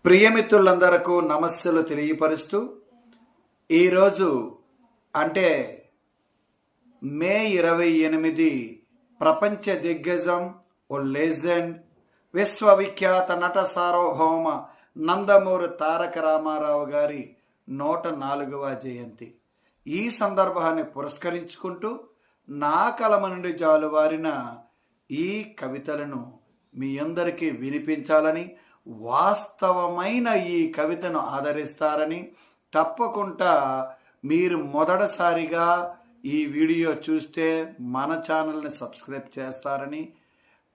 ప్రియమిత్రులందరకు నమస్సులు తెలియపరుస్తూ ఈరోజు అంటే మే 28 ప్రపంచ దిగ్గజం ఓ లెజెండ్ విశ్వవిఖ్యాత నట సార్వభౌమ నందమూరి తారక రామారావు గారి 104వ జయంతి. ఈ సందర్భాన్ని పురస్కరించుకుంటూ నా కలమ నుండి జాలువారిన ఈ కవితలను మీ అందరికీ వినిపించాలని, వాస్తవమైన ఈ కవితను ఆదరిస్తారని, తప్పకుండా మీరు మొదటిసారిగా ఈ వీడియో చూస్తే మన ఛానల్ని సబ్స్క్రైబ్ చేస్తారని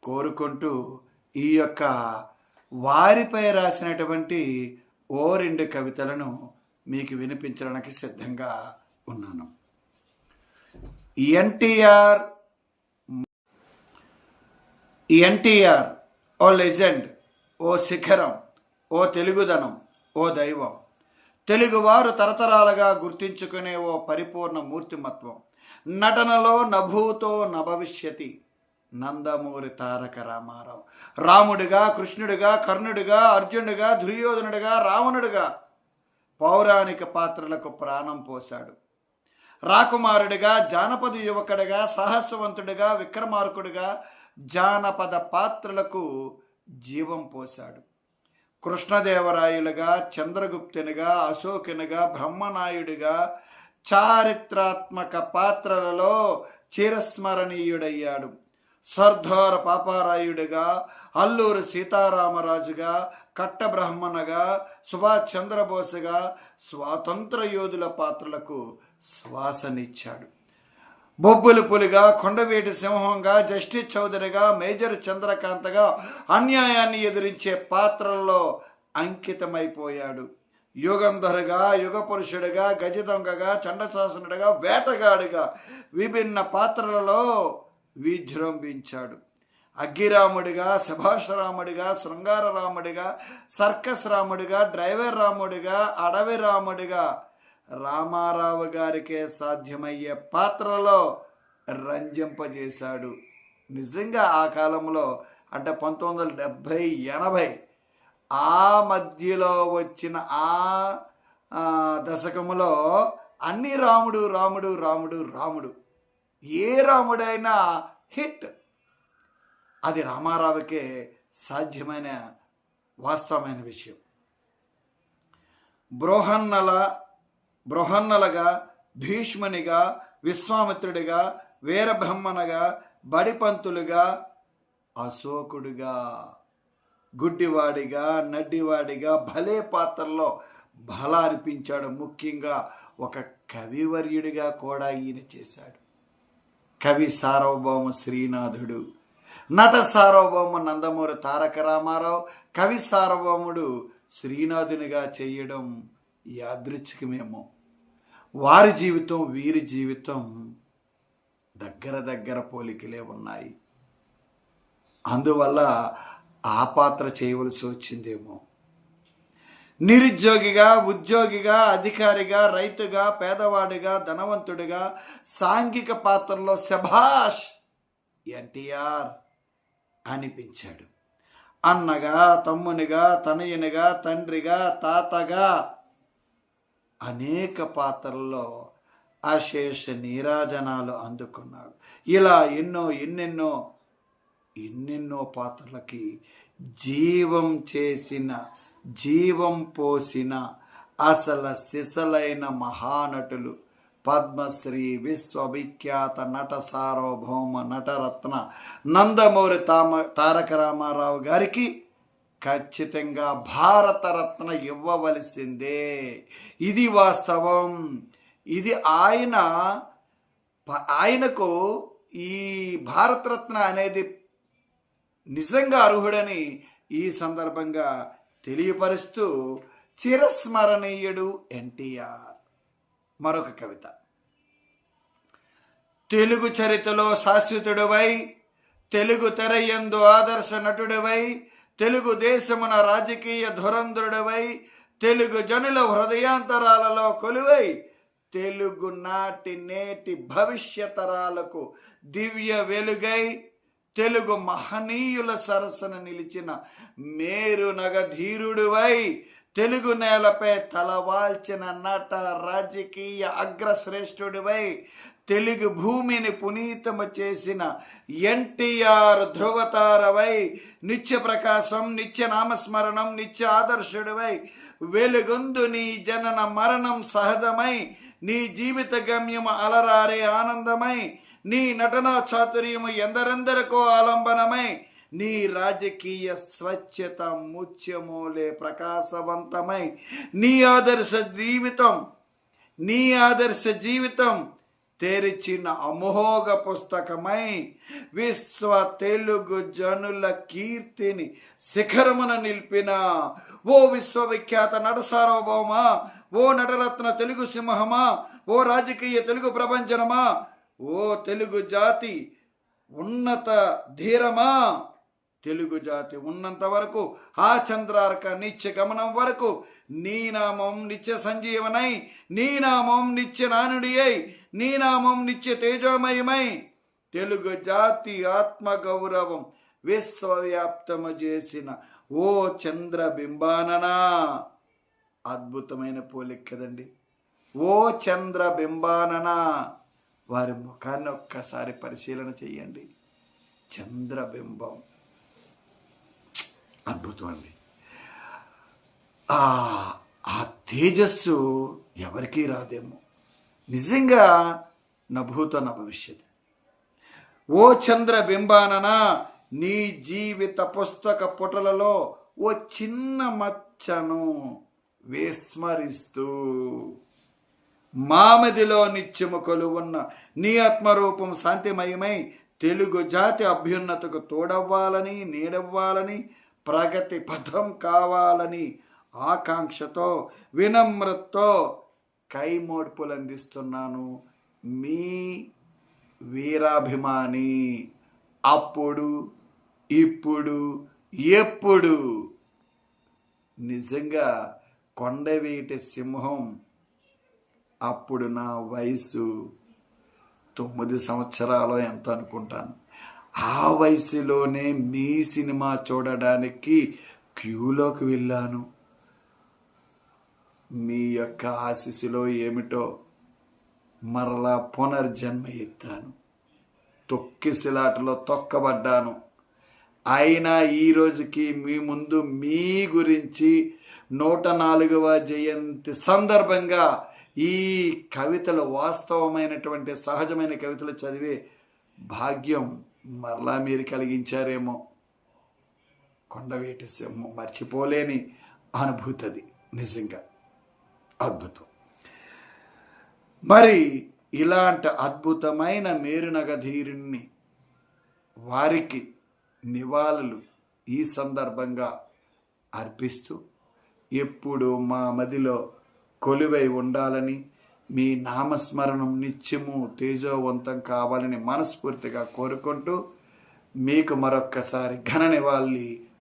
కోరుకుంటూ ఈ యొక్క వారిపై రాసినటువంటి ఓ 2 కవితలను మీకు వినిపించడానికి సిద్ధంగా ఉన్నాను. ఎన్టీఆర్ ఓ లెజెండ్, ఓ శిఖరం, ఓ తెలుగుదనం, ఓ దైవం, తెలుగువారు తరతరాలుగా గుర్తించుకునే ఓ పరిపూర్ణ మూర్తిమత్వం. నటనలో నభూతో నభవిష్యతి నందమూరి తారక రామారావు. రాముడిగా, కృష్ణుడిగా, కర్ణుడిగా, అర్జునుడిగా, దుర్యోధనుడిగా, రావణుడిగా పౌరాణిక పాత్రలకు ప్రాణం పోశాడు. రాకుమారుడిగా, జానపద యువకుడిగా, సాహసవంతుడిగా, విక్రమార్కుడిగా జానపద పాత్రలకు జీవం పోశాడు. కృష్ణదేవరాయులుగా, చంద్రగుప్తునిగా, అశోకునిగా, బ్రహ్మనాయుడిగా చారిత్రాత్మక పాత్రలలో చిరస్మరణీయుడయ్యాడు. సర్దార్ పాపారాయుడిగా, అల్లూరి సీతారామరాజుగా, కట్టబ్రహ్మణగా, సుభాష్ చంద్రబోసుగా స్వాతంత్ర యోధుల పాత్రలకు శ్వాసనిచ్చాడు. బొబ్బులు పులిగా, కొండవీటి సింహంగా, జస్టిస్ చౌదరిగా, మేజర్ చంద్రకాంతగా అన్యాయాన్ని ఎదిరించే పాత్రల్లో అంకితమైపోయాడు. యుగంధరుగా, యుగ పురుషుడిగా, గజదొంగగా, చండశాసనుడిగా, వేటగాడిగా విభిన్న పాత్రలలో విజృంభించాడు. అగ్గిరాముడిగా, సుభాషరాముడిగా, శృంగార రాముడిగా, సర్కస్ రాముడిగా, డ్రైవర్ రాముడిగా, అడవి రాముడిగా రామారావు గారికే సాధ్యమయ్యే పాత్రలో రంజింపజేశాడు. నిజంగా ఆ కాలంలో అంటే 1970, 80 ఆ మధ్యలో వచ్చిన ఆ దశకములో అన్ని రాముడు రాముడు రాముడు రాముడు, ఏ రాముడైనా హిట్. అది రామారావుకే సాధ్యమైన వాస్తవమైన విషయం. బృహన్నలగా, భీష్మునిగా, విశ్వామిత్రుడిగా, వీరబ్రహ్మణగా, బడిపంతులుగా, అశోకుడిగా, గుడ్డివాడిగా, నడ్డివాడిగా భలే పాత్రలో బల అనిపించాడు. ముఖ్యంగా ఒక కవివర్యుడిగా కూడా ఈయన చేశాడు. కవి సార్వభౌమ శ్రీనాథుడు, నట సార్వభౌమ నందమూరి తారక రామారావు కవి సార్వభౌముడు శ్రీనాథునిగా చేయడం యాదృచ్ఛికమేమో. వారి జీవితం వీరి జీవితం దగ్గర పోలికలే ఉన్నాయి. అందువల్ల ఆ పాత్ర చేయవలసి వచ్చిందేమో. నిరుద్యోగిగా, ఉద్యోగిగా, అధికారిగా, రైతుగా, పేదవాడిగా, ధనవంతుడిగా సాంఘిక పాత్రలో శభాష్ ఎన్టీఆర్ అనిపించాడు. అన్నగా, తమ్మునిగా, తనయునిగా, తండ్రిగా, తాతగా అనేక పాత్రల్లో అశేష నీరాజనాలు అందుకున్నాడు. ఇలా ఎన్నెన్నో పాత్రలకి జీవం పోసిన అసలు సిసలైన మహానటులు పద్మశ్రీ విశ్వవిఖ్యాత నట సార్వభౌమ నటరత్న నందమూరి తారక రామారావు గారికి ఖచ్చితంగా భారతరత్న ఇవ్వవలసిందే. ఇది వాస్తవం. ఇది ఆయనకు ఈ భారతరత్న అనేది నిజంగా అర్హుడని ఈ సందర్భంగా తెలియపరుస్తూ చిరస్మరణీయుడు ఎన్టీఆర్. మరొక కవిత. తెలుగు చరిత్రలో శాశ్వతుడివై, తెలుగు తెరయందు ఆదర్శ నటుడివై, తెలుగు దేశమున రాజకీయ ధురంధరుడివై, తెలుగు జనుల హృదయాంతరాలలో కొలువై, తెలుగు నాటి నేటి భవిష్య తరాలకు దివ్య వెలుగై, తెలుగు మహనీయుల సరసన నిలిచిన మేరునగ ధీరుడివై, తెలుగు నేలపై తలవాల్చిన నట రాజకీయ అగ్రశ్రేష్ఠుడివై, తెలుగు భూమిని పునీతము చేసిన ఎన్టీఆర్ ధ్రువతారవై, నిత్య ప్రకాశం, నిత్య నామస్మరణం, నిత్య ఆదర్శుడివై, వెలుగొందు నీ జనన మరణం సహజమై, నీ జీవిత గమ్యము అలరారే ఆనందమై, నీ నటనా చాతుర్యము ఎందరెందరికో ఆలంబనమై, నీ రాజకీయ స్వచ్ఛత ముత్యమూలే ప్రకాశవంతమై, నీ ఆదర్శ జీవితం తెరిచిన అమోఘ పుస్తకమై, విశ్వ తెలుగు జనుల కీర్తిని శిఖరమున నిలిపిన ఓ విశ్వవిఖ్యాత నట సార్వభౌమ, ఓ నటరత్న తెలుగు సింహమా, ఓ రాజకీయ తెలుగు ప్రపంచనమా, ఓ తెలుగు జాతి ఉన్నత ధీరమా, తెలుగు జాతి ఉన్నంత వరకు ఆ చంద్రార్క నిత్య గమనం వరకు నీ నామం నిత్య సంజీవనై, నీ నామం నిత్య నానుడి అయి, నీ నామం నిత్య తేజోమయమై, తెలుగు జాతి ఆత్మగౌరవం విశ్వవ్యాప్తము చేసిన ఓ చంద్రబింబాననా. అద్భుతమైన పోలిక కదండి. ఓ చంద్రబింబాననా, వారి ముఖాన్ని ఒక్కసారి పరిశీలన చెయ్యండి. చంద్రబింబం అద్భుతం అండి. ఆ తేజస్సు ఎవరికీ రాదేమో, నిజంగా నభూతో నా భవిష్యత్. ఓ చంద్రబింబాననా, నీ జీవిత పుస్తక పుటలలో ఓ చిన్న మచ్చను విస్మరిస్తూ మామదిలో నిత్యము కొలువున్న నీ ఆత్మరూపం శాంతిమయమై, తెలుగు జాతి అభ్యున్నతకు తోడవ్వాలని, నీడవ్వాలని, ప్రగతి పథం కావాలని ఆకాంక్షతో వినమ్రతతో కైమోడ్పులు అందిస్తున్నాను మీ వీరాభిమాని. అప్పుడు ఇప్పుడు ఎప్పుడు నిజంగా కొండవీటి సింహం. అప్పుడు నా వయసు 9 సంవత్సరాలు ఎంత అనుకుంటాను. ఆ వయసులోనే మీ సినిమా చూడడానికి క్యూలోకి వెళ్ళాను. మీ యొక్క ఆశీస్సులో ఏమిటో మరలా పునర్జన్మ ఎత్తాను. తొక్కిసలాటలో తొక్కబడ్డాను. అయినా ఈ రోజుకి మీ ముందు మీ గురించి 104వ జయంతి సందర్భంగా ఈ కవితలు, వాస్తవమైనటువంటి సహజమైన కవితలు చదివే భాగ్యం మరలా మీరు కలిగించారేమో. కొండవీటి సింహం మర్చిపోలేని అనుభూతి అది, నిజంగా అద్భుతం. మరి ఇలాంటి అద్భుతమైన మేరునగధీరుణ్ణి వారికి నివాళులు ఈ సందర్భంగా అర్పిస్తూ ఎప్పుడు మా మదిలో కొలువై ఉండాలని, మీ నామస్మరణం నిత్యము తేజోవంతం కావాలని మనస్ఫూర్తిగా కోరుకుంటూ మీకు మరొక్కసారి ఘన నివాళి